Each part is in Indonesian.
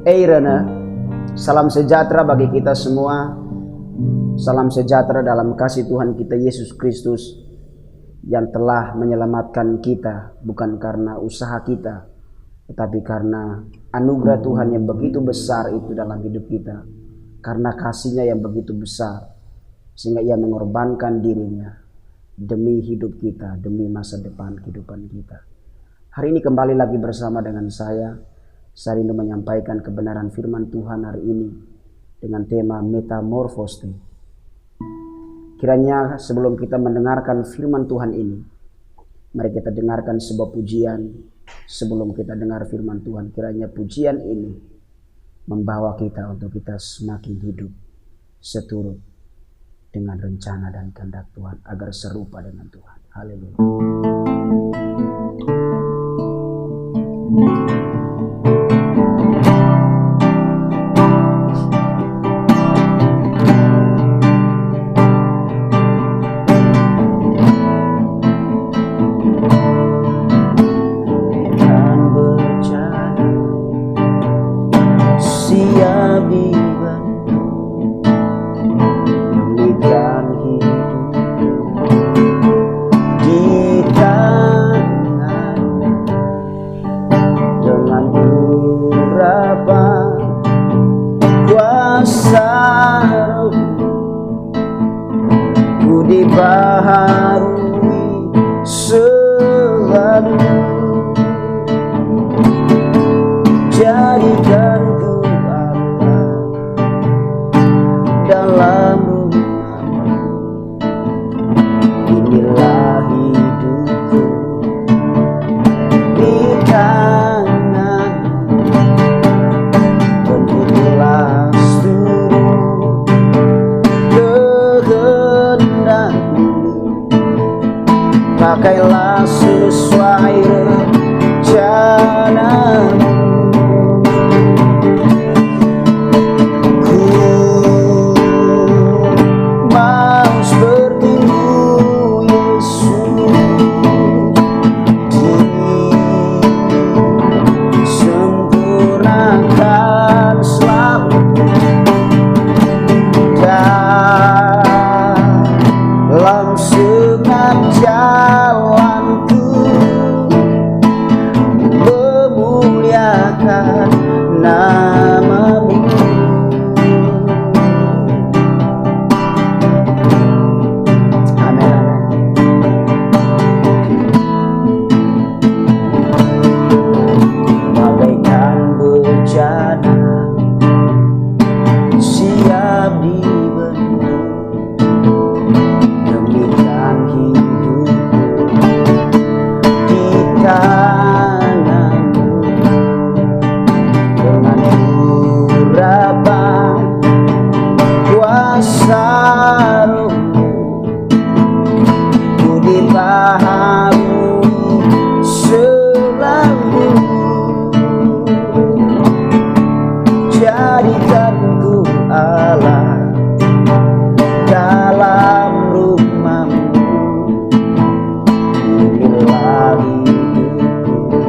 Eirene, salam sejahtera bagi kita semua. Salam sejahtera dalam kasih Tuhan kita Yesus Kristus yang telah menyelamatkan kita bukan karena usaha kita, tetapi karena anugerah Tuhan yang begitu besar itu dalam hidup kita. Karena kasih-Nya yang begitu besar, sehingga Ia mengorbankan dirinya demi hidup kita, demi masa depan kehidupan kita. Hari ini kembali lagi bersama dengan saya rindu menyampaikan kebenaran firman Tuhan hari ini dengan tema metamorfose. Kiranya sebelum kita mendengarkan firman Tuhan ini, mari kita dengarkan sebuah pujian. Sebelum kita dengar firman Tuhan, kiranya pujian ini membawa kita untuk kita semakin hidup seturut dengan rencana dan kehendak Tuhan, agar serupa dengan Tuhan. Haleluya. Pakailah sesuai rencana-Mu. Ku mau seperti-Mu, Yesus, disempurnakan selalu dalam segenap jalanku, memuliakan nama-Mu. Amin. Bagaikan bejana siap dibentuk demikian hidup di tangan-Mu. Dengan urapan kuasa Roh-Mu, ku dipahamui selalu. Jadikan ku Allah dalam rumah-Mu. Inilah hidupku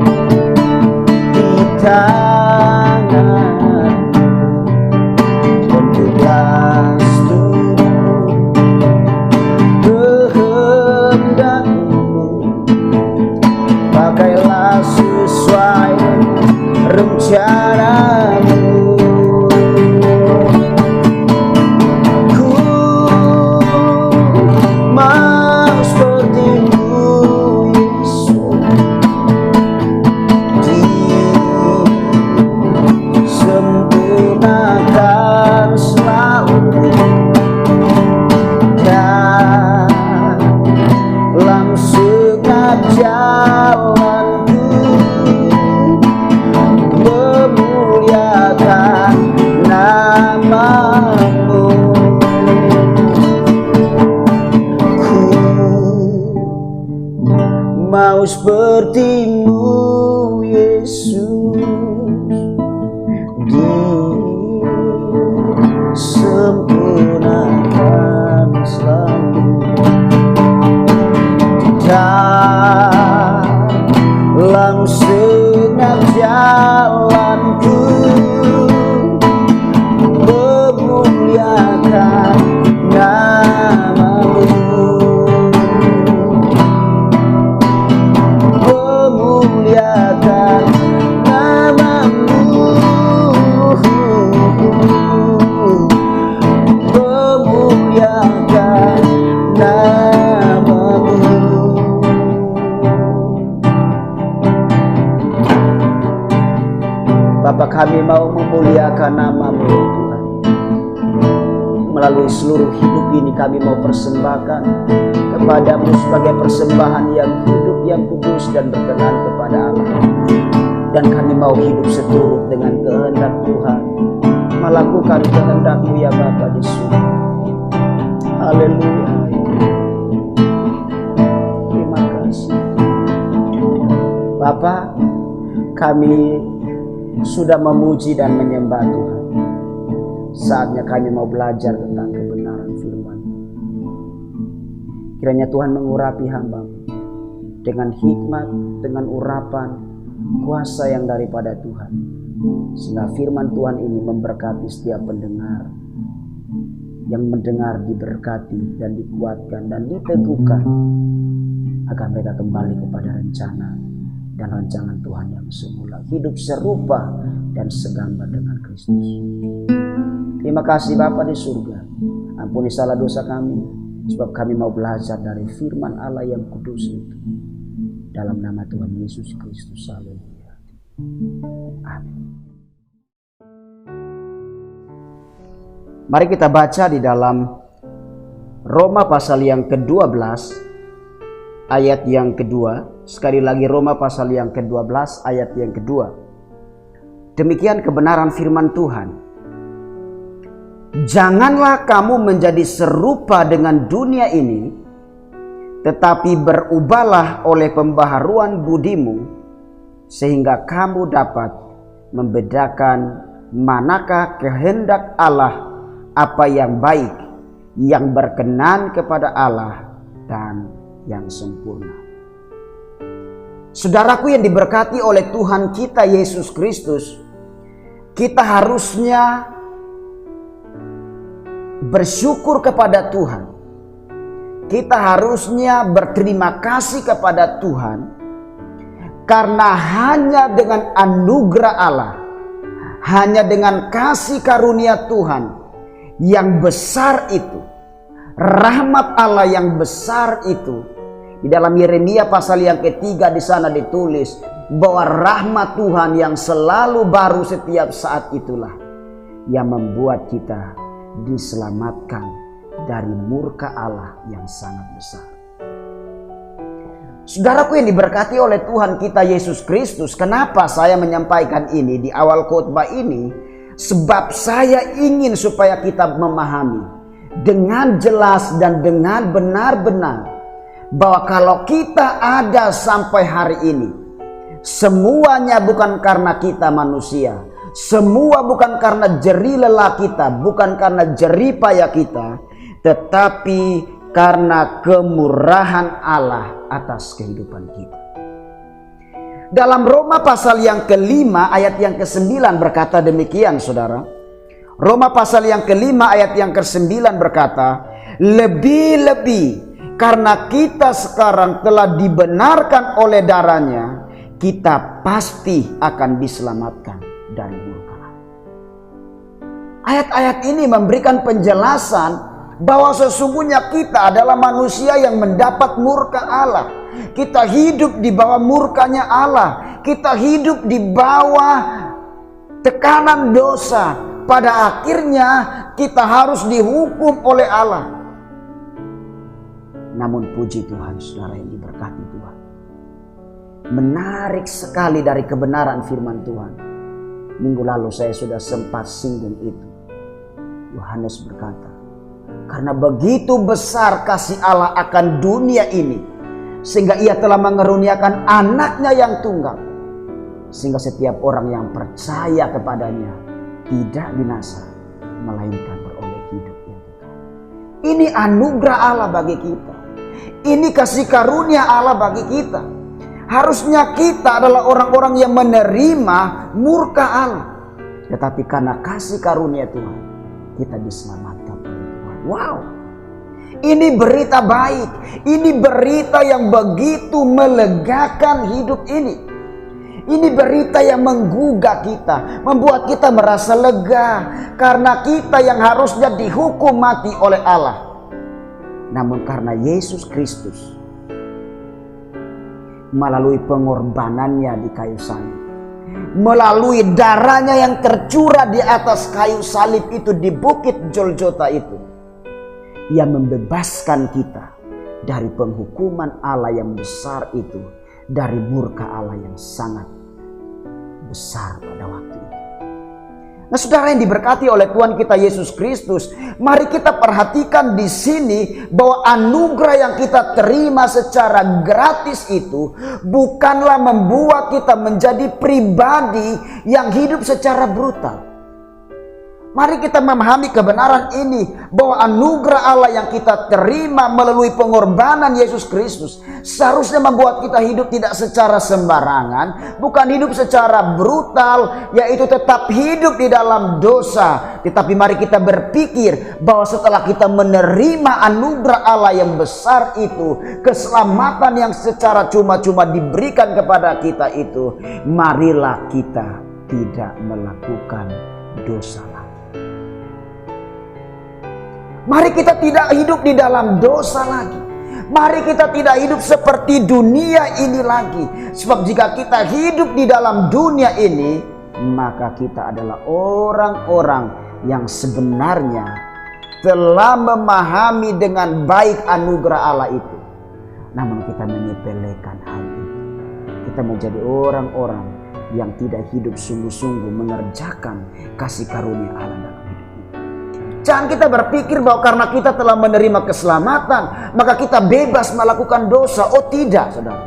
di tangan-Mu. Bentuklah seturut kehendak-Mu. Pakailah sesuai rencana-Mu. Mau seperti-Mu, Yesus, disempurnakan selalu dalam segenap jalanku. kami mau memuliakan nama-Mu Tuhan. Melalui seluruh hidup ini kami mau persembahkan kepada-Mu sebagai persembahan yang hidup, yang kudus dan berkenan kepada Allah. Dan kami mau hidup seturut dengan kehendak Tuhan, melakukan kehendak-Mu ya Bapa di surga. Haleluya. Terima kasih Bapa, kami sudah memuji dan menyembah Tuhan. Saatnya kami mau belajar tentang kebenaran firman. Kiranya Tuhan mengurapi hamba-Mu dengan hikmat, dengan urapan, kuasa yang daripada Tuhan. Sehingga firman Tuhan ini memberkati setiap pendengar. Yang mendengar diberkati dan dikuatkan dan diteguhkan. Agar mereka kembali kepada rencana dan rancangan Tuhan yang semula. Hidup serupa dan segambar dengan Kristus. Terima kasih Bapa di surga. Ampuni salah dosa kami, sebab kami mau belajar dari firman Allah yang kudus itu. Dalam nama Tuhan Yesus Kristus. Haleluya. Amin. Mari kita baca di dalam Roma pasal yang ke-12 ayat yang kedua. Sekali lagi Roma pasal yang ke-12 ayat yang kedua. Demikian kebenaran firman Tuhan. Janganlah kamu menjadi serupa dengan dunia ini, tetapi berubahlah oleh pembaharuan budimu, sehingga kamu dapat membedakan manakah kehendak Allah, apa yang baik, yang berkenan kepada Allah, dan yang sempurna. Saudaraku yang diberkati oleh Tuhan kita Yesus Kristus, kita harusnya bersyukur kepada Tuhan. Kita harusnya berterima kasih kepada Tuhan, karena hanya dengan anugerah Allah, hanya dengan kasih karunia Tuhan yang besar itu, rahmat Allah yang besar itu. Di dalam Yeremia pasal yang ketiga di sana ditulis bahwa rahmat Tuhan yang selalu baru setiap saat itulah yang membuat kita diselamatkan dari murka Allah yang sangat besar. Saudaraku yang diberkati oleh Tuhan kita Yesus Kristus, kenapa saya menyampaikan ini di awal khotbah ini? Sebab saya ingin supaya kita memahami dengan jelas dan dengan benar-benar bahwa kalau kita ada sampai hari ini, semuanya bukan karena kita manusia, semua bukan karena jerih lelah kita, bukan karena jerih payah kita, tetapi karena kemurahan Allah atas kehidupan kita. Dalam Roma pasal yang ke-5 ayat yang ke-9 berkata demikian, saudara. Roma pasal yang ke-5 ayat yang ke-9 berkata, lebih-lebih karena kita sekarang telah dibenarkan oleh darahnya, kita pasti akan diselamatkan dari murka Allah. Ayat-ayat ini memberikan penjelasan bahwa sesungguhnya kita adalah manusia yang mendapat murka Allah. Kita hidup di bawah murkanya Allah. Kita hidup di bawah tekanan dosa. Pada akhirnya kita harus dihukum oleh Allah. Namun puji Tuhan, saudara yang diberkati Tuhan, menarik sekali dari kebenaran firman Tuhan. Minggu lalu saya sudah sempat singgung itu. Yohanes berkata, karena begitu besar kasih Allah akan dunia ini, sehingga ia telah mengeruniakan anaknya yang tunggal, sehingga setiap orang yang percaya kepadanya tidak binasa, melainkan beroleh hidup yang kekal. Ini anugerah Allah bagi kita. Ini kasih karunia Allah bagi kita. Harusnya kita adalah orang-orang yang menerima murka Allah, tetapi karena kasih karunia Tuhan, kita diselamatkan oleh Tuhan. Wow, ini berita baik. Ini berita yang begitu melegakan hidup ini. Ini berita yang menggugah kita, membuat kita merasa lega, karena kita yang harusnya dihukum mati oleh Allah, namun karena Yesus Kristus melalui pengorbanannya di kayu salib, melalui darahnya yang tercurah di atas kayu salib itu di bukit Golgota itu. Ia membebaskan kita dari penghukuman Allah yang besar itu, dari murka Allah yang sangat besar pada waktu itu. Nah, saudara yang diberkati oleh Tuhan kita Yesus Kristus, mari kita perhatikan di sini bahwa anugerah yang kita terima secara gratis itu bukanlah membuat kita menjadi pribadi yang hidup secara brutal. Mari kita memahami kebenaran ini, bahwa anugerah Allah yang kita terima melalui pengorbanan Yesus Kristus seharusnya membuat kita hidup tidak secara sembarangan, bukan hidup secara brutal, yaitu tetap hidup di dalam dosa. Tetapi mari kita berpikir bahwa setelah kita menerima anugerah Allah yang besar itu, keselamatan yang secara cuma-cuma diberikan kepada kita itu, marilah kita tidak melakukan dosa lagi. Mari kita tidak hidup di dalam dosa lagi. Mari kita tidak hidup seperti dunia ini lagi. Sebab jika kita hidup di dalam dunia ini, maka kita adalah orang-orang yang sebenarnya telah memahami dengan baik anugerah Allah itu. Namun kita menyepelekan hal itu. Kita menjadi orang-orang yang tidak hidup sungguh-sungguh mengerjakan kasih karunia Allah dalam hidup. Jangan kita berpikir bahwa karena kita telah menerima keselamatan, maka kita bebas melakukan dosa. Oh tidak, saudara.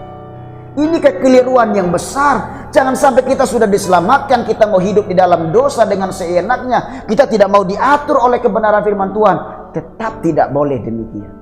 Ini kekeliruan yang besar. Jangan sampai kita sudah diselamatkan, kita mau hidup di dalam dosa dengan seenaknya. Kita tidak mau diatur oleh kebenaran firman Tuhan. Tetap tidak boleh demikian.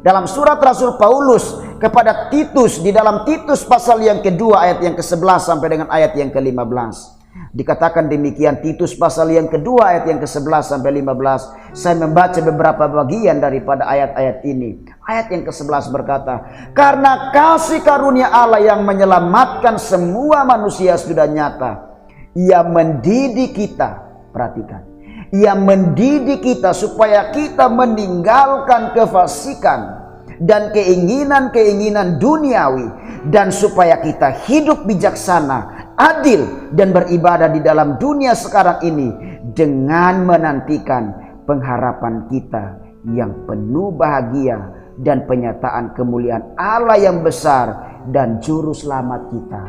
Dalam surat Rasul Paulus kepada Titus, di dalam Titus pasal yang kedua ayat yang ke-11 sampai dengan ayat yang ke-15. Dikatakan demikian, Titus pasal yang kedua ayat yang ke-11 sampai 15. Saya membaca beberapa bagian daripada ayat-ayat ini. Ayat yang ke-11 berkata, karena kasih karunia Allah yang menyelamatkan semua manusia sudah nyata. Ia mendidik kita, perhatikan. Ia mendidik kita supaya kita meninggalkan kefasikan dan keinginan-keinginan duniawi, dan supaya kita hidup bijaksana, adil, dan beribadah di dalam dunia sekarang ini dengan menantikan pengharapan kita yang penuh bahagia dan penyataan kemuliaan Allah yang besar dan juru selamat kita,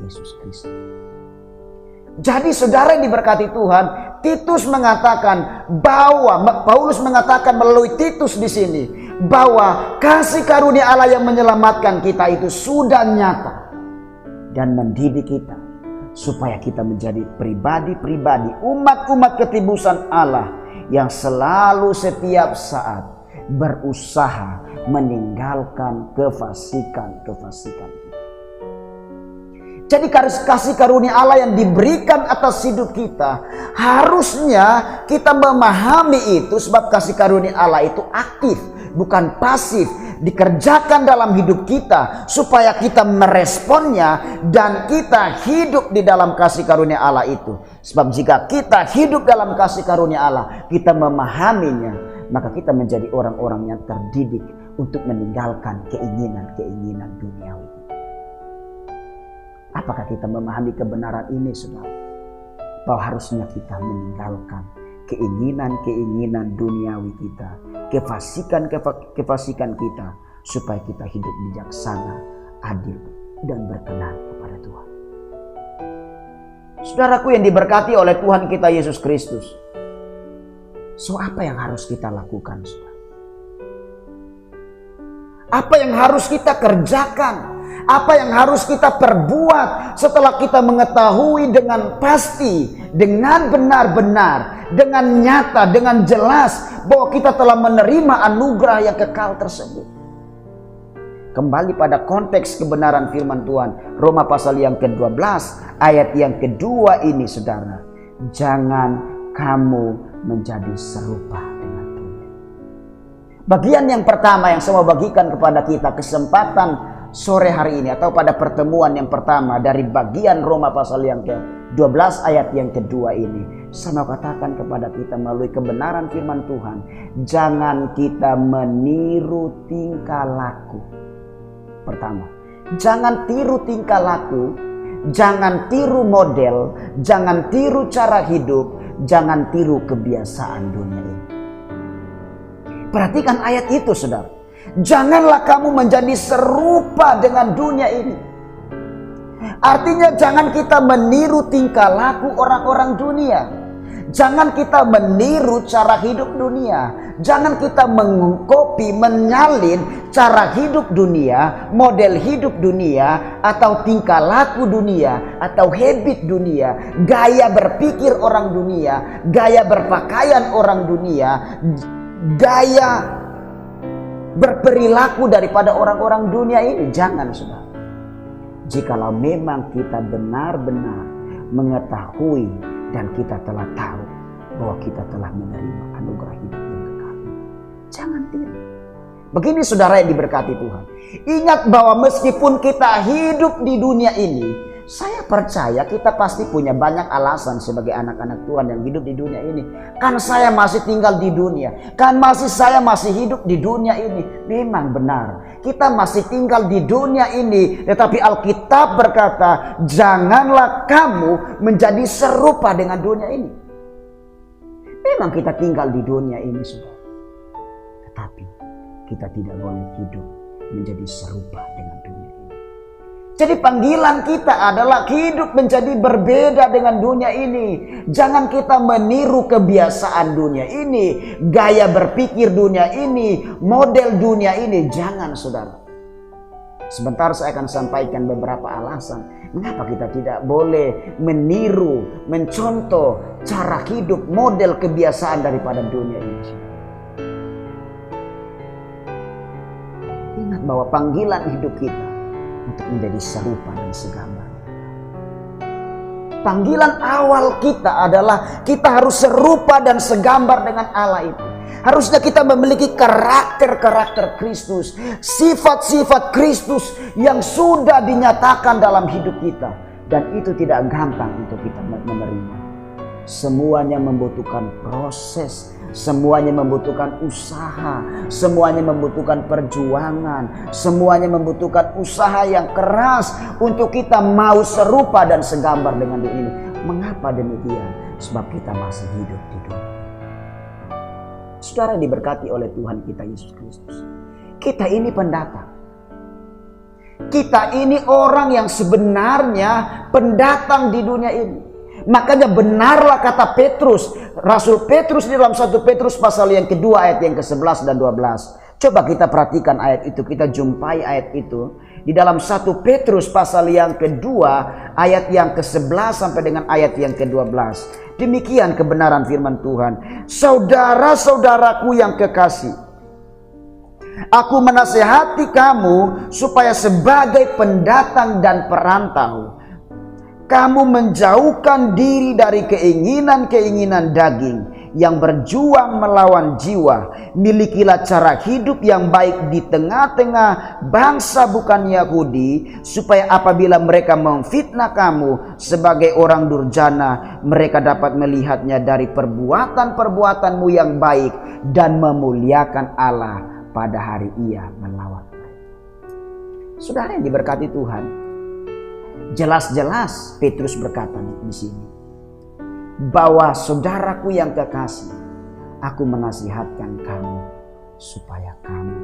Yesus Kristus. Jadi saudara yang diberkati Tuhan, Titus mengatakan bahwa, Paulus mengatakan melalui Titus di sini, bahwa kasih karunia Allah yang menyelamatkan kita itu sudah nyata dan mendidik kita supaya kita menjadi pribadi-pribadi, umat-umat ketebusan Allah yang selalu setiap saat berusaha meninggalkan kefasikan-kefasikan. Jadi kasih karunia Allah yang diberikan atas hidup kita, harusnya kita memahami itu, sebab kasih karunia Allah itu aktif, bukan pasif, dikerjakan dalam hidup kita supaya kita meresponnya dan kita hidup di dalam kasih karunia Allah itu. Sebab jika kita hidup dalam kasih karunia Allah, kita memahaminya, maka kita menjadi orang-orang yang terdidik untuk meninggalkan keinginan-keinginan duniawi. Apakah kita memahami kebenaran ini, saudara? Bahwa harusnya kita meninggalkan keinginan-keinginan duniawi kita, kefasikan kita, supaya kita hidup bijaksana, adil, dan berkenan kepada Tuhan. Saudaraku yang diberkati oleh Tuhan kita Yesus Kristus, so apa yang harus kita lakukan, saudara? Apa yang harus kita kerjakan? Apa yang harus kita perbuat setelah kita mengetahui dengan pasti, dengan benar-benar, dengan nyata, dengan jelas bahwa kita telah menerima anugerah yang kekal tersebut? Kembali pada konteks kebenaran firman Tuhan, Roma pasal yang ke-12 ayat yang kedua ini, saudara. Jangan kamu menjadi serupa dengan dunia. Bagian yang pertama yang saya mau bagikan kepada kita, kesempatan sore hari ini atau pada pertemuan yang pertama dari bagian Roma pasal yang ke-12 ayat yang kedua ini, saya mau katakan kepada kita melalui kebenaran firman Tuhan, jangan kita meniru tingkah laku. Pertama, jangan tiru tingkah laku Jangan tiru model, jangan tiru cara hidup, jangan tiru kebiasaan dunia ini. Perhatikan ayat itu, saudara. Janganlah kamu menjadi serupa dengan dunia ini. Artinya jangan kita meniru tingkah laku orang-orang dunia. Jangan kita meniru cara hidup dunia. Jangan kita mengkopi, menyalin cara hidup dunia, model hidup dunia, atau tingkah laku dunia, atau habit dunia, gaya berpikir orang dunia, gaya berpakaian orang dunia, gaya berperilaku daripada orang-orang dunia ini. Jangan, saudara. Jikalau memang kita benar-benar mengetahui dan kita telah tahu bahwa kita telah menerima anugerah hidup yang kekal, jangan tiru. Begini, saudara yang diberkati Tuhan, ingat bahwa meskipun kita hidup di dunia ini, saya percaya kita pasti punya banyak alasan sebagai anak-anak Tuhan yang hidup di dunia ini. Kan saya masih tinggal di dunia, kan saya masih hidup di dunia ini. Memang benar, kita masih tinggal di dunia ini. Tetapi Alkitab berkata, janganlah kamu menjadi serupa dengan dunia ini. Memang kita tinggal di dunia ini, saudara. Tetapi kita tidak boleh hidup menjadi serupa dengan dunia ini. Jadi panggilan kita adalah hidup menjadi berbeda dengan dunia ini. Jangan kita meniru kebiasaan dunia ini, gaya berpikir dunia ini, model dunia ini. Jangan, saudara. Sebentar saya akan sampaikan beberapa alasan mengapa kita tidak boleh meniru, mencontoh cara hidup, model kebiasaan daripada dunia ini. Ingat bahwa panggilan hidup kita untuk menjadi serupa dan segambar. Panggilan awal kita adalah kita harus serupa dan segambar dengan Allah itu. Harusnya kita memiliki karakter-karakter Kristus, sifat-sifat Kristus yang sudah dinyatakan dalam hidup kita. Dan itu tidak gampang untuk kita menerima. Semuanya membutuhkan proses, semuanya membutuhkan usaha, semuanya membutuhkan perjuangan, semuanya membutuhkan usaha yang keras untuk kita mau serupa dan segambar dengan dunia ini. Mengapa demikian? Sebab kita masih hidup di dunia. Saudara diberkati oleh Tuhan kita Yesus Kristus. Kita ini pendatang. Kita ini orang yang sebenarnya pendatang di dunia ini. Makanya benarlah kata Petrus, Rasul Petrus di dalam 1 Petrus pasal yang kedua ayat yang ke-11 dan 12. Coba kita perhatikan ayat itu, kita jumpai ayat itu di dalam 1 Petrus pasal yang kedua ayat yang ke-11 sampai dengan ayat yang ke-12. Demikian kebenaran firman Tuhan. Saudara-saudaraku yang kekasih, aku menasihati kamu supaya sebagai pendatang dan perantau, kamu menjauhkan diri dari keinginan-keinginan daging yang berjuang melawan jiwa. Milikilah cara hidup yang baik di tengah-tengah bangsa bukan Yahudi, supaya apabila mereka memfitnah kamu sebagai orang durjana, mereka dapat melihatnya dari perbuatan-perbuatanmu yang baik dan memuliakan Allah pada hari Ia melawat mereka. Saudara yang diberkati Tuhan, jelas-jelas Petrus berkata di sini bahwa saudaraku yang kekasih, aku menasihatkan kamu supaya kamu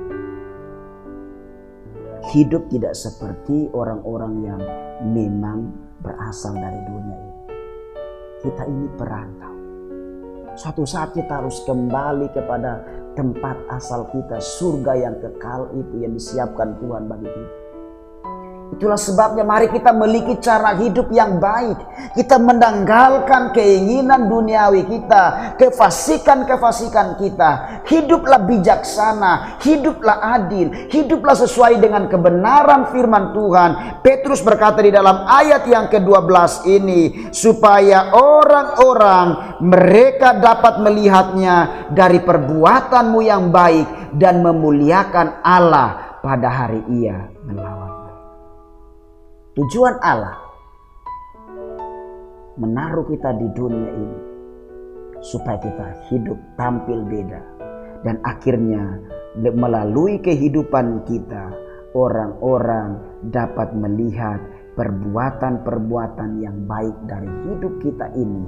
hidup tidak seperti orang-orang yang memang berasal dari dunia ini. Kita ini perantau. Suatu saat kita harus kembali kepada tempat asal kita, surga yang kekal itu yang disiapkan Tuhan bagi kita. Itulah sebabnya mari kita memiliki cara hidup yang baik. Kita menanggalkan keinginan duniawi kita, kefasikan-kefasikan kita. Hiduplah bijaksana, hiduplah adil, hiduplah sesuai dengan kebenaran firman Tuhan. Petrus berkata di dalam ayat yang ke-12 ini, supaya orang-orang mereka dapat melihatnya dari perbuatanmu yang baik dan memuliakan Allah pada hari Ia melawat. Tujuan Allah menaruh kita di dunia ini supaya kita hidup tampil beda, dan akhirnya melalui kehidupan kita orang-orang dapat melihat perbuatan-perbuatan yang baik dari hidup kita ini,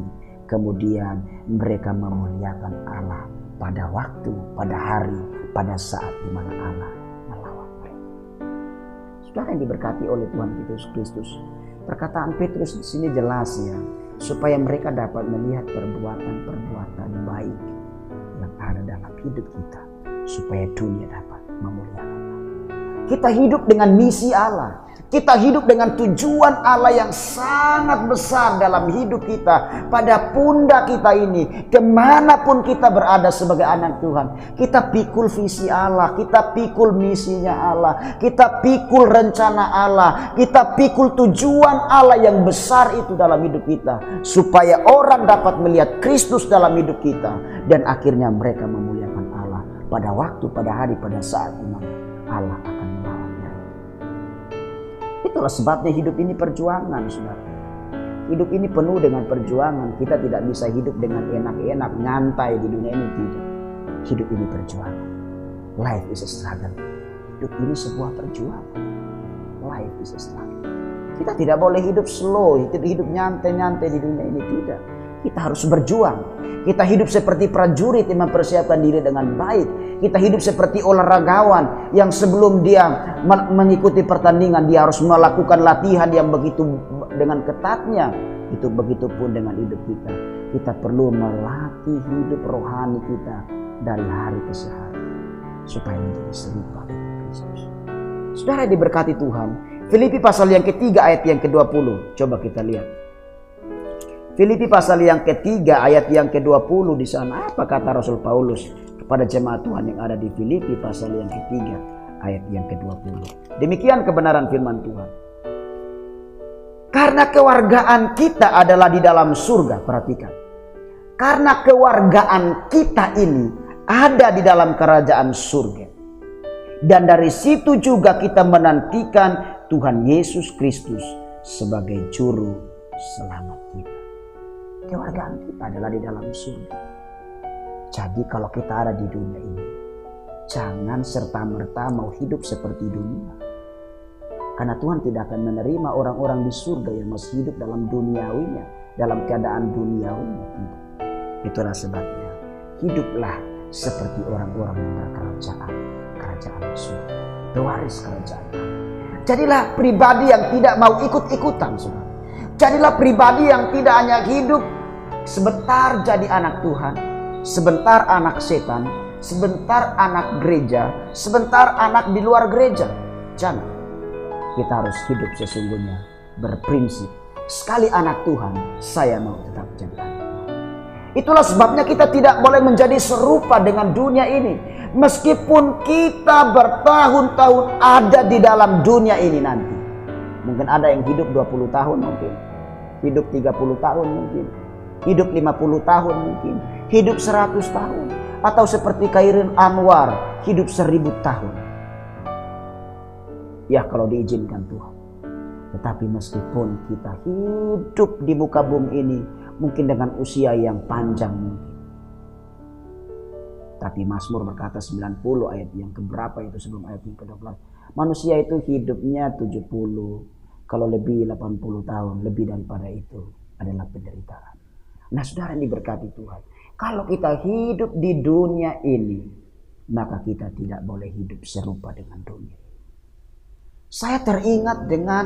kemudian mereka memuliakan Allah pada waktu, pada hari, pada saat di mana Allah melawan mereka. Saudara yang diberkati oleh Tuhan Yesus Kristus, perkataan Petrus di sini jelas ya, supaya mereka dapat melihat perbuatan-perbuatan baik yang ada dalam hidup kita, supaya dunia dapat memuliakan Allah. Kita hidup dengan misi Allah. Kita hidup dengan tujuan Allah yang sangat besar dalam hidup kita. Pada pundak kita ini, kemanapun kita berada sebagai anak Tuhan, kita pikul visi Allah, kita pikul misinya Allah, kita pikul rencana Allah, kita pikul tujuan Allah yang besar itu dalam hidup kita, supaya orang dapat melihat Kristus dalam hidup kita, dan akhirnya mereka memuliakan Allah pada waktu, pada hari, pada saat di mana Allah akan melawan mereka. Itulah sebabnya hidup ini perjuangan, saudara. Hidup ini penuh dengan perjuangan. Kita tidak bisa hidup dengan enak-enak, nyantai di dunia ini, tidak. Hidup ini perjuangan. Life is a struggle. Hidup ini sebuah perjuangan. Life is a struggle. Kita tidak boleh hidup slow, hidup nyantai-nyantai di dunia ini, tidak. Kita harus berjuang. Kita hidup seperti prajurit yang mempersiapkan diri dengan baik. Kita hidup seperti olahragawan yang sebelum dia mengikuti pertandingan, dia harus melakukan latihan yang begitu dengan ketatnya. Itu begitu pun dengan hidup kita. Kita perlu melatih hidup rohani kita dari hari ke hari, supaya menjadi serupa dengan Kristus. Saudara diberkati Tuhan, Filipi pasal yang ketiga ayat yang ke-20. Coba kita lihat. Filipi pasal yang ketiga ayat yang ke-20, di sana apa kata Rasul Paulus kepada jemaat Tuhan yang ada di Filipi pasal yang ketiga ayat yang ke-20. Demikian kebenaran firman Tuhan. Karena kewargaan kita adalah di dalam surga, perhatikan. Karena kewargaan kita ini ada di dalam kerajaan surga. Dan dari situ juga kita menantikan Tuhan Yesus Kristus sebagai juru selamat kita. Kewargaan kita adalah di dalam surga. Jadi kalau kita ada di dunia ini, jangan serta-merta mau hidup seperti dunia. Karena Tuhan tidak akan menerima orang-orang di surga yang masih hidup dalam duniawinya, dalam keadaan duniawinya. Tidak. Itulah sebabnya, hiduplah seperti orang-orang yang kerajaan surga, pewaris kerajaan. Jadilah pribadi yang tidak mau ikut-ikutan, saudara. Jadilah pribadi yang tidak hanya hidup sebentar jadi anak Tuhan, sebentar anak setan, sebentar anak gereja, sebentar anak di luar gereja. Jangan. Kita harus hidup sesungguhnya berprinsip, sekali anak Tuhan, saya mau tetap jadi anak Tuhan. Itulah sebabnya kita tidak boleh menjadi serupa dengan dunia ini. Meskipun kita bertahun-tahun ada di dalam dunia ini nanti. Mungkin ada yang hidup 20 tahun mungkin. Hidup 30 tahun mungkin. Hidup 50 tahun mungkin. Hidup 100 tahun. Atau seperti Khairin Anwar, hidup 1000 tahun. Ya kalau diizinkan Tuhan. Tetapi meskipun kita hidup di muka bumi ini, mungkin dengan usia yang panjang mungkin. Tapi Mazmur berkata 90 ayat yang keberapa itu sebelum ayat yang ke-12. Manusia itu hidupnya 70, kalau lebih 80 tahun, lebih daripada itu adalah penderitaan. Nah saudara yang diberkati Tuhan, kalau kita hidup di dunia ini, maka kita tidak boleh hidup serupa dengan dunia. Saya teringat dengan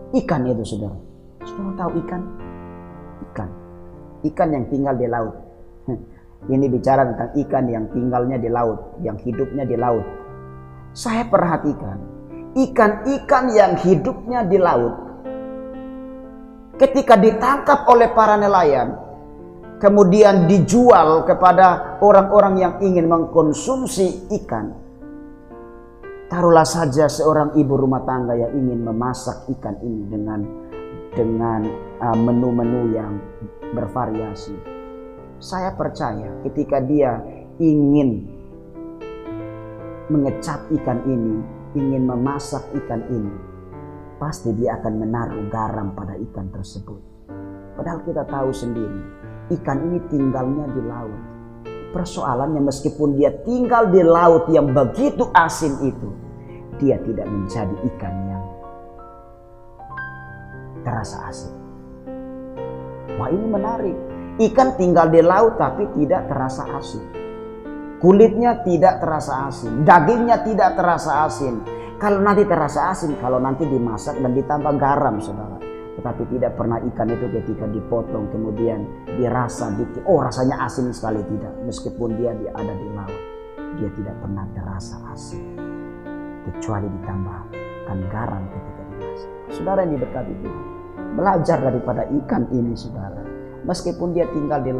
ikan itu saudara. Saudara tahu ikan? Ikan yang tinggal di laut. Ini bicara tentang ikan yang tinggalnya di laut, yang hidupnya di laut. Saya perhatikan ikan-ikan yang hidupnya di laut, ketika ditangkap oleh para nelayan, kemudian dijual kepada orang-orang yang ingin mengkonsumsi ikan. Taruhlah saja seorang ibu rumah tangga yang ingin memasak ikan ini dengan menu-menu yang bervariasi. Saya percaya ketika dia ingin mengecap ikan ini, ingin memasak ikan ini, pasti dia akan menaruh garam pada ikan tersebut. Padahal kita tahu sendiri, ikan ini tinggalnya di laut. Persoalannya meskipun dia tinggal di laut yang begitu asin itu, dia tidak menjadi ikan yang terasa asin. Wah, ini menarik. Ikan tinggal di laut tapi tidak terasa asin. Kulitnya tidak terasa asin, dagingnya tidak terasa asin. Kalau nanti terasa asin, kalau nanti dimasak dan ditambah garam, saudara. Tetapi tidak pernah ikan itu ketika dipotong kemudian dirasa dikit, oh rasanya asin sekali, tidak. Meskipun dia ada di laut, dia tidak pernah terasa asin. Kecuali ditambahkan garam ketika dimasak. Saudara yang diberkati Tuhan, belajar daripada ikan ini, saudara. Meskipun dia tinggal di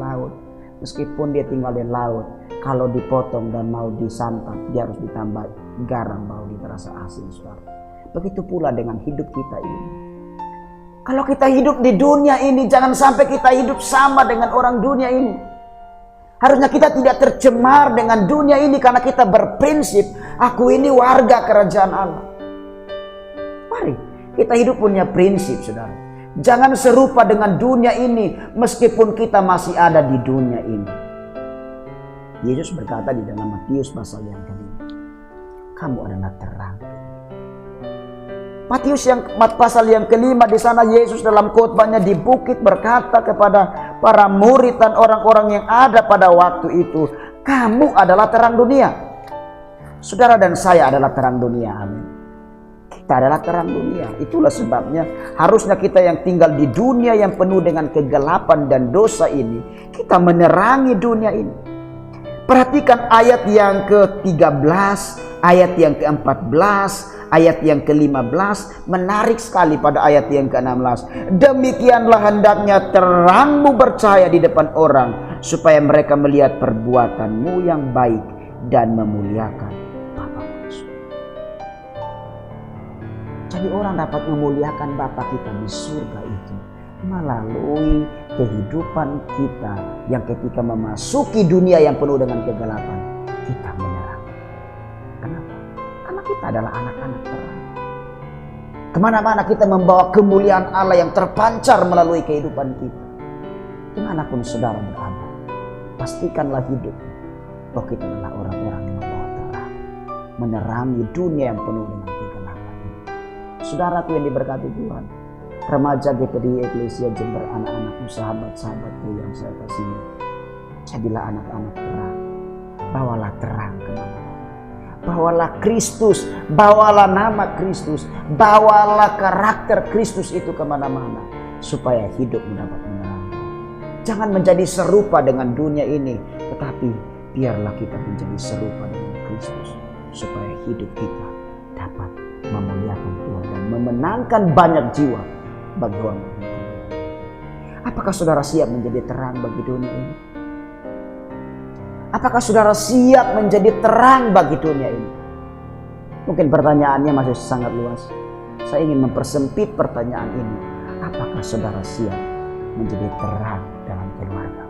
laut, kalau dipotong dan mau disantap, dia harus ditambah garam baru terasa asin, saudara. Begitu pula dengan hidup kita ini. Kalau kita hidup di dunia ini, jangan sampai kita hidup sama dengan orang dunia ini. Harusnya kita tidak tercemar dengan dunia ini karena kita berprinsip, aku ini warga kerajaan Allah. Mari kita hidup punya prinsip, saudara. Jangan serupa dengan dunia ini meskipun kita masih ada di dunia ini. Yesus berkata di dalam Matius pasal yang kelima, kamu adalah terang. Matius yang pasal yang kelima, di sana Yesus dalam khotbahnya di bukit berkata kepada para murid dan orang-orang yang ada pada waktu itu, kamu adalah terang dunia. Saudara dan saya adalah terang dunia. Amin. Kita adalah terang dunia. Itulah sebabnya harusnya kita yang tinggal di dunia yang penuh dengan kegelapan dan dosa ini, kita menerangi dunia ini. Perhatikan ayat yang ke-13, ayat yang ke-14, ayat yang ke-15. Menarik sekali pada ayat yang ke-16. Demikianlah hendaknya terangmu bercahaya di depan orang, supaya mereka melihat perbuatanmu yang baik dan memuliakan. Jadi orang dapat memuliakan Bapa kita di surga itu melalui kehidupan kita yang ketika memasuki dunia yang penuh dengan kegelapan, kita menerangi. Kenapa? Karena kita adalah anak-anak terang. Kemana-mana kita membawa kemuliaan Allah yang terpancar melalui kehidupan kita. Dimanapun saudara berada, pastikanlah hidup bahwa kita adalah orang-orang yang membawa terang, menerangi dunia yang penuh dengan kegelapan. Saudaraku yang diberkati Tuhan, remaja GPD Eklesia Jember, anak-anakku, sahabat-sahabatku yang saya kasihi, jadilah anak-anak terang. Bawalah terang kemana-mana. Bawalah Kristus, bawalah nama Kristus, bawalah karakter Kristus itu kemana-mana, supaya hidup mendapat menerangi. Jangan menjadi serupa dengan dunia ini, tetapi biarlah kita menjadi serupa dengan Kristus, supaya hidup kita dapat memuliakan Tuhan dan memenangkan banyak jiwa bagi orang. Apakah saudara siap menjadi terang bagi dunia ini? Apakah saudara siap menjadi terang bagi dunia ini? Mungkin pertanyaannya masih sangat luas. Saya ingin mempersempit pertanyaan ini. Apakah saudara siap menjadi terang dalam keluarga?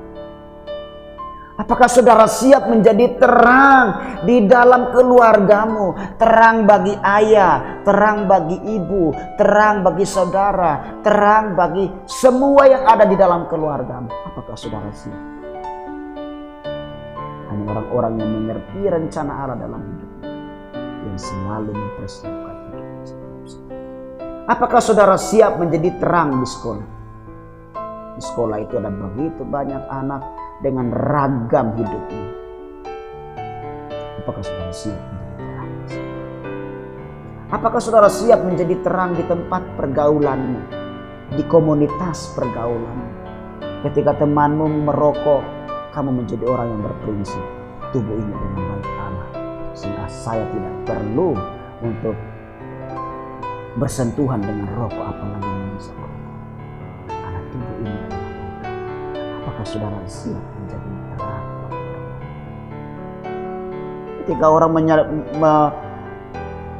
Apakah saudara siap menjadi terang di dalam keluargamu? Terang bagi ayah, terang bagi ibu, terang bagi saudara, terang bagi semua yang ada di dalam keluargamu. Apakah saudara siap? Hanya orang-orang yang mengerti rencana Allah dalam hidupnya, yang selalu mempersiapkan hidupnya. Apakah saudara siap menjadi terang di sekolah? Di sekolah itu ada begitu banyak anak dengan ragam hidupnya. Apakah saudara siap menjadi terang? Apakah saudara siap menjadi terang di tempat pergaulanmu, di komunitas pergaulanmu? Ketika temanmu merokok, kamu menjadi orang yang berprinsip, tubuh ini dengan baik Allah, sehingga saya tidak perlu untuk bersentuhan dengan rokok, apalagi menisap rokok, karena tubuh ini adalah baik. Apakah saudara siap menjadi terang? Ketika orang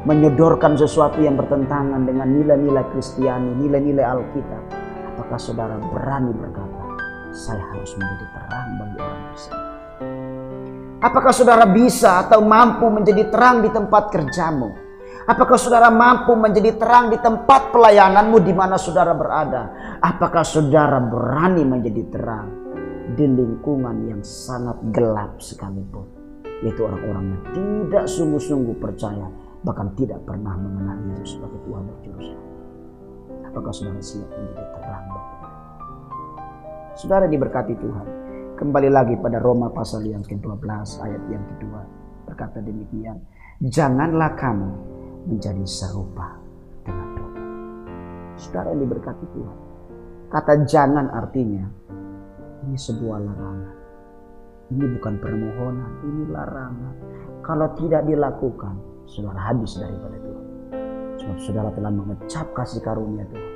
menyodorkan sesuatu yang bertentangan dengan nilai-nilai Kristiani, nilai-nilai Alkitab, apakah saudara berani berkata, saya harus menjadi terang bagi orang tersebut? Apakah saudara bisa atau mampu menjadi terang di tempat kerjamu? Apakah saudara mampu menjadi terang di tempat pelayananmu di mana saudara berada? Apakah saudara berani menjadi terang di lingkungan yang sangat gelap sekalipun, yaitu orang-orang yang tidak sungguh-sungguh percaya, bahkan tidak pernah mengenal Yesus sebagai Tuhan dan Juru Selamat? Apakah saudara siap menjadi terang bagi mereka? Saudara diberkati Tuhan. Kembali lagi pada Roma pasal yang ke-12 ayat yang kedua. Berkata demikian, janganlah kamu menjadi serupa dengan dunia. Saudara yang diberkati Tuhan. Kata jangan artinya ini sebuah larangan. Ini bukan permohonan, ini larangan. Kalau tidak dilakukan, saudara habis daripada Tuhan. Sebab saudara telah mengecap kasih karunia Tuhan.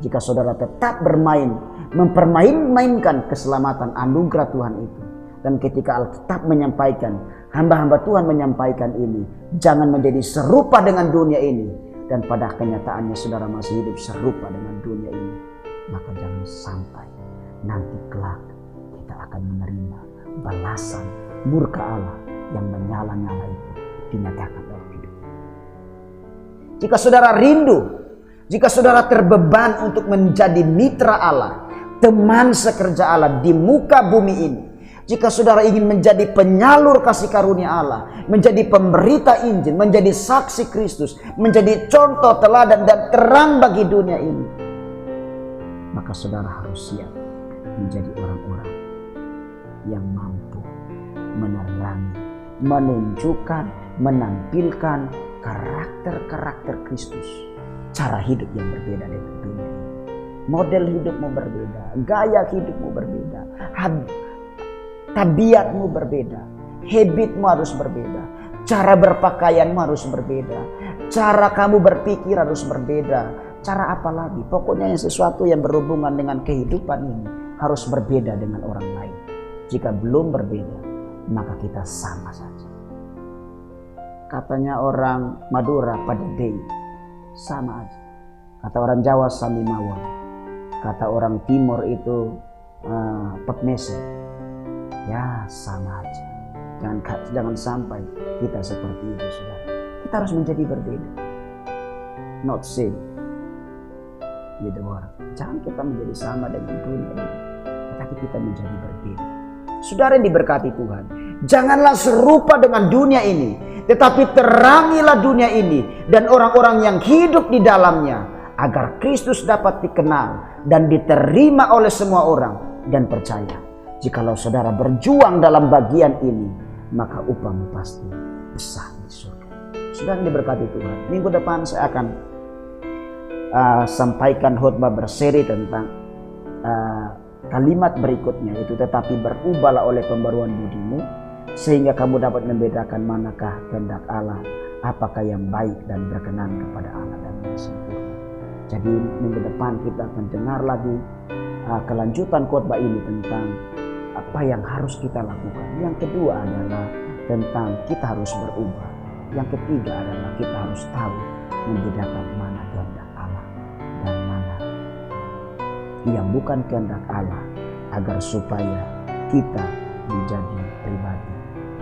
Jika saudara tetap bermain, mempermain-mainkan keselamatan anugerah Tuhan itu. Dan ketika Alkitab menyampaikan, hamba-hamba Tuhan menyampaikan ini, jangan menjadi serupa dengan dunia ini. Dan pada kenyataannya saudara masih hidup serupa dengan dunia ini. Maka jangan sampai nanti kelak kita akan menerima balasan murka Allah yang menyala-nyala itu dinyatakan dalam hidup. Jika saudara rindu, jika saudara terbeban untuk menjadi mitra Allah, teman sekerja Allah di muka bumi ini, jika saudara ingin menjadi penyalur kasih karunia Allah, menjadi pemberita Injil, menjadi saksi Kristus, menjadi contoh teladan dan terang bagi dunia ini, maka saudara harus siap menjadi orang-orang yang mampu menerangi, menunjukkan, menampilkan karakter-karakter Kristus. Cara hidup yang berbeda dengan dunia ini. Model hidupmu berbeda, gaya hidupmu berbeda, tabiatmu berbeda, habitmu harus berbeda, cara berpakaianmu harus berbeda, cara kamu berpikir harus berbeda, cara apa lagi? Pokoknya yang sesuatu yang berhubungan dengan kehidupan ini harus berbeda dengan orang lain. Jika belum berbeda, maka kita sama saja. Katanya orang Madura pada day, sama aja. Kata orang Jawa sami mawon. Kata orang Timur itu pepmese. Ya sama aja. Jangan sampai kita seperti itu, saudara. Kita harus menjadi berbeda. Not same with the world. Jangan kita menjadi sama dengan dunia ini, tetapi kita menjadi berbeda. Saudara yang diberkati Tuhan, janganlah serupa dengan dunia ini, tetapi terangilah dunia ini dan orang-orang yang hidup di dalamnya, agar Kristus dapat dikenal dan diterima oleh semua orang dan percaya. Jikalau saudara berjuang dalam bagian ini, maka upahmu pasti besar di surga. Saudara yang diberkati Tuhan, minggu depan saya akan sampaikan khotbah berseri tentang kalimat berikutnya, itu tetapi berubahlah oleh pembaruan budimu, sehingga kamu dapat membedakan manakah kehendak Allah, apakah yang baik dan berkenan kepada Allah dan yang sempurna. Jadi minggu depan kita akan dengar lagi kelanjutan khotbah ini tentang apa yang harus kita lakukan. Yang kedua adalah tentang kita harus berubah. Yang ketiga adalah kita harus tahu membedakan mana kehendak Allah dan mana yang bukan kehendak Allah, agar supaya kita menjadi pribadi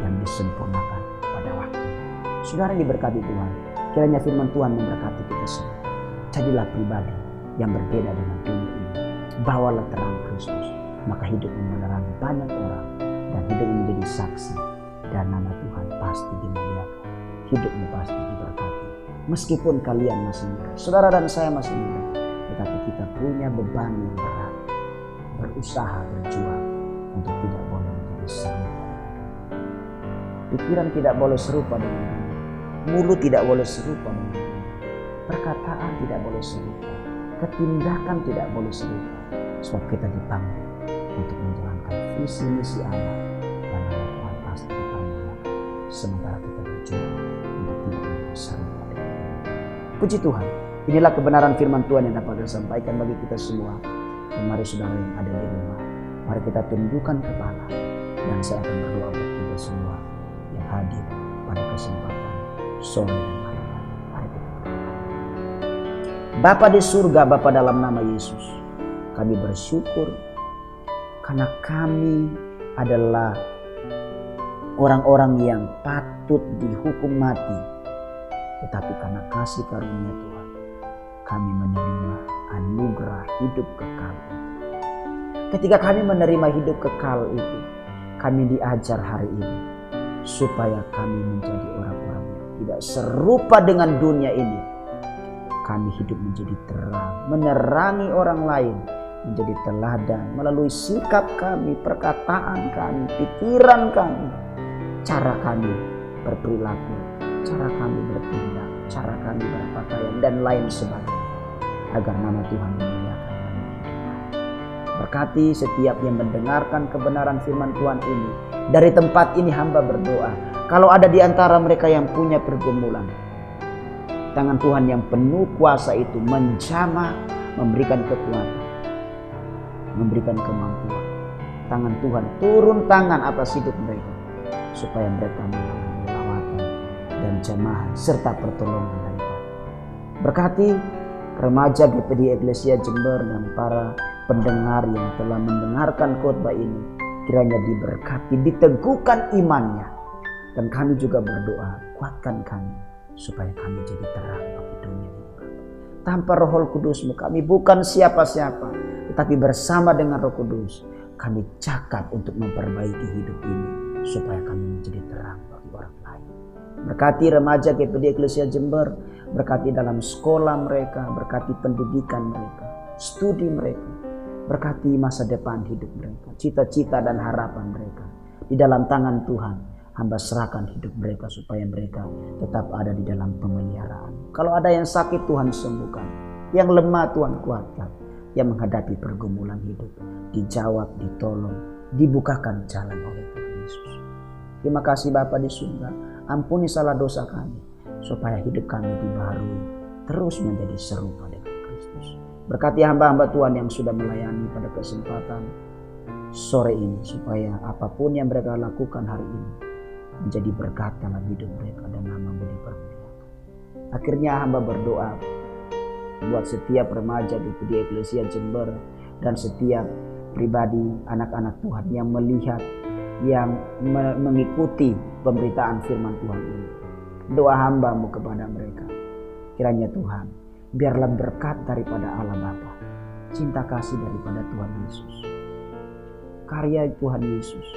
yang disempurnakan pada waktu. Saudara diberkati Tuhan, kiranya firman Tuhan memberkati kita semua. Jadilah pribadi yang berbeda dengan dunia ini. Bawalah terang Kristus, maka hidupmu menerangi banyak orang dan hidupmu menjadi saksi, dan nama Tuhan pasti dimuliakan. Hidupmu pasti diberkati. Meskipun kalian masih muda, saudara dan saya masih muda, tetapi kita punya beban yang berat. Berusaha berjuang untuk tidak boleh menjadi serupa. Pikiran tidak boleh serupa dengan dunia. Mulut tidak boleh serupa dengan dunia. Perkataan tidak boleh serupa. Ketindakan tidak boleh serupa. Sebab kita dipanggil untuk menjalankan visi misi Allah, dan nama Tuhan pasti dipanggil. Sementara kita berjuang untuk tidak menjadi serupa dengan dunia. Puji Tuhan, inilah kebenaran firman Tuhan yang dapat disampaikan bagi kita semua. Dan mari saudara yang ada di rumah, mari kita tundukkan kepala, dan saya akan berdoa untuk kita semua yang hadir pada kesempatan sore dan malam. Mari kita berdoa. Bapa di surga, Bapa dalam nama Yesus, kami bersyukur karena kami adalah orang-orang yang patut dihukum mati, tetapi karena kasih karunia Tuhan, kami menerima anugerah hidup kekal itu. Ketika kami menerima hidup kekal itu, kami diajar hari ini supaya kami menjadi orang-orang yang tidak serupa dengan dunia ini. kami hidup menjadi terang, menerangi orang lain, menjadi teladan melalui sikap kami, perkataan kami, pikiran kami, cara kami berperilaku, cara kami bertindak, cara kami berpakaian, dan lain sebagainya, agar nama Tuhan dimuliakan dalam kehidupan. Berkati setiap yang mendengarkan kebenaran firman Tuhan ini. Dari tempat ini hamba berdoa, kalau ada di antara mereka yang punya pergumulan, tangan Tuhan yang penuh kuasa itu menjamah, memberikan kekuatan, memberikan kemampuan. Tangan Tuhan turun tangan atas hidup mereka, supaya mereka mengalami lawatan dan jamahan serta pertolongan daripada. Berkati remaja GPD Eklesia Jember dan para pendengar yang telah mendengarkan khotbah ini, kiranya diberkati, diteguhkan imannya. Dan kami juga berdoa, kuatkan kami supaya kami jadi terang bagi dunia ini. Tanpa Roh Kudus-Mu kami bukan siapa-siapa, tetapi bersama dengan Roh Kudus kami cakap untuk memperbaiki hidup ini supaya kami menjadi terang bagi orang lain. Berkati remaja GPD Eklesia Jember, berkati dalam sekolah mereka, berkati pendidikan mereka, studi mereka, berkati masa depan hidup mereka, cita-cita dan harapan mereka. Di dalam tangan Tuhan hamba serahkan hidup mereka supaya mereka tetap ada di dalam pemeliharaan. Kalau ada yang sakit, Tuhan sembuhkan. Yang lemah Tuhan kuatkan. Yang menghadapi pergumulan hidup dijawab, ditolong, dibukakan jalan oleh Tuhan Yesus. Terima kasih Bapa di surga, ampuni salah dosa kami supaya hidup kami dibaharui terus menjadi serupa dengan Kristus. Berkati hamba-hamba Tuhan yang sudah melayani pada kesempatan sore ini, supaya apapun yang mereka lakukan hari ini menjadi berkat dalam hidup mereka dan nama-Mu dipermuliakan. Akhirnya hamba berdoa buat setiap remaja di Eklesia Jember dan setiap pribadi anak-anak Tuhan yang melihat, yang mengikuti pemberitaan firman Tuhan ini. Doa hamba-Mu kepada mereka, kiranya Tuhan, biarlah berkat daripada Allah Bapa, cinta kasih daripada Tuhan Yesus, karya Tuhan Yesus,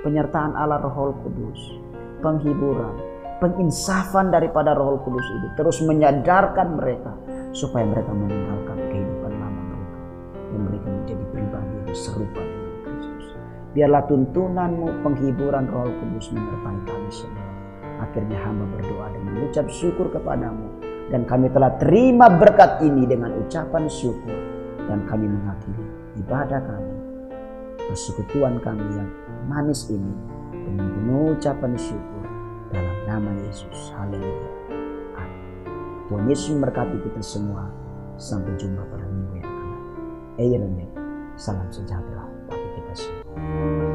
penyertaan Allah Roh Kudus, penghiburan, penginsafan daripada Roh Kudus itu terus menyadarkan mereka supaya mereka meninggalkan kehidupan lama mereka dan mereka menjadi pribadi yang serupa dengan Kristus. Biarlah tuntunan-Mu, penghiburan Roh Kudus menyertai kami semua. Akhirnya hamba berdoa dan mengucap syukur kepadamu, dan kami telah terima berkat ini dengan ucapan syukur, dan kami mengakhiri ibadah kami, persekutuan kami yang manis ini dengan penuh ucapan syukur dalam nama Yesus. Haleluya. Amin. Tuhan Yesus memberkati kita semua. Sampai jumpa pada minggu yang akan datang. Amen. Salam sejahtera bagi kita semua.